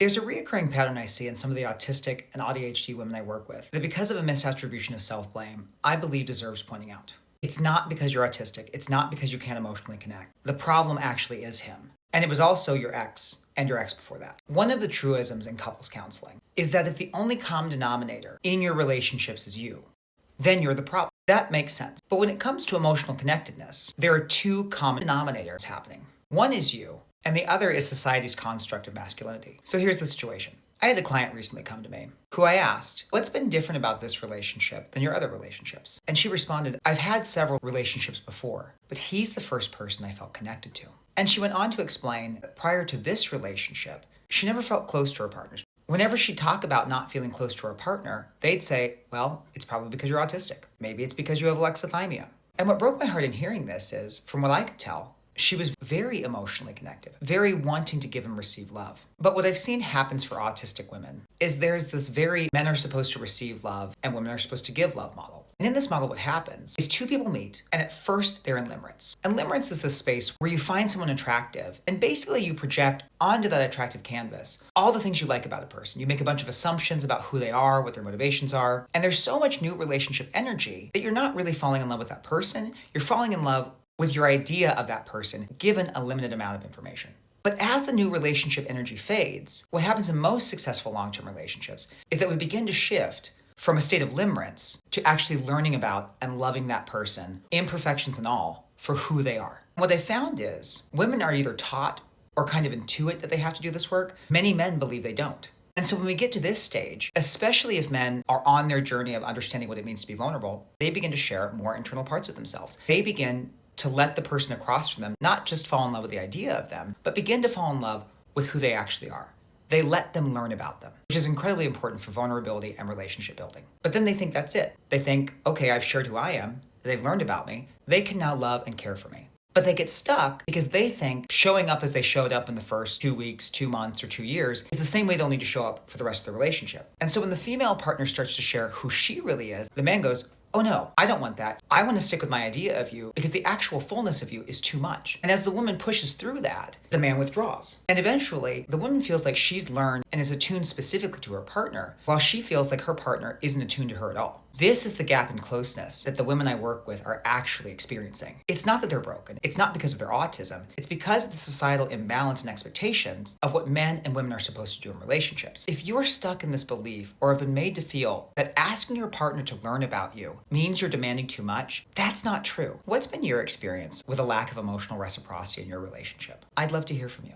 There's a reoccurring pattern I see in some of the autistic and ADHD women I work with that because of a misattribution of self-blame, I believe deserves pointing out. It's not because you're autistic. It's not because you can't emotionally connect. The problem actually is him. And it was also your ex and your ex before that. One of the truisms in couples counseling is that if the only common denominator in your relationships is you, then you're the problem. That makes sense. But when it comes to emotional connectedness, there are two common denominators happening. One is you, and the other is society's construct of masculinity. So here's the situation. I had a client recently come to me who I asked, what's been different about this relationship than your other relationships? And she responded, I've had several relationships before, but he's the first person I felt connected to. And she went on to explain that prior to this relationship, she never felt close to her partners. Whenever she'd talk about not feeling close to her partner, they'd say, well, it's probably because you're autistic. Maybe it's because you have alexithymia. And what broke my heart in hearing this is, from what I could tell, she was very emotionally connected, very wanting to give and receive love. But what I've seen happens for autistic women is there's this very men are supposed to receive love and women are supposed to give love model. And in this model, what happens is two people meet and at first they're in limerence. And limerence is the space where you find someone attractive and basically you project onto that attractive canvas all the things you like about a person. You make a bunch of assumptions about who they are, what their motivations are. And there's so much new relationship energy that you're not really falling in love with that person. You're falling in love with your idea of that person, given a limited amount of information. But as the new relationship energy fades, what happens in most successful long-term relationships is that we begin to shift from a state of limerence to actually learning about and loving that person, imperfections and all, for who they are. What I found is women are either taught or kind of intuit that they have to do this work. Many men believe they don't. And so when we get to this stage, especially if men are on their journey of understanding what it means to be vulnerable, they begin to share more internal parts of themselves. They begin to let the person across from them not just fall in love with the idea of them, but begin to fall in love with who they actually are. They let them learn about them, which is incredibly important for vulnerability and relationship building. But then they think that's it. They think, okay, I've shared who I am, they've learned about me, they can now love and care for me. But they get stuck because they think showing up as they showed up in the first 2 weeks, 2 months, or 2 years is the same way they'll need to show up for the rest of the relationship. And so when the female partner starts to share who she really is, the man goes, oh no, I don't want that. I want to stick with my idea of you because the actual fullness of you is too much. And as the woman pushes through that, the man withdraws. And eventually, the woman feels like she's learned and is attuned specifically to her partner, while she feels like her partner isn't attuned to her at all. This is the gap in closeness that the women I work with are actually experiencing. It's not that they're broken. It's not because of their autism. It's because of the societal imbalance and expectations of what men and women are supposed to do in relationships. If you're stuck in this belief or have been made to feel that asking your partner to learn about you means you're demanding too much, that's not true. What's been your experience with a lack of emotional reciprocity in your relationship? I'd love to hear from you.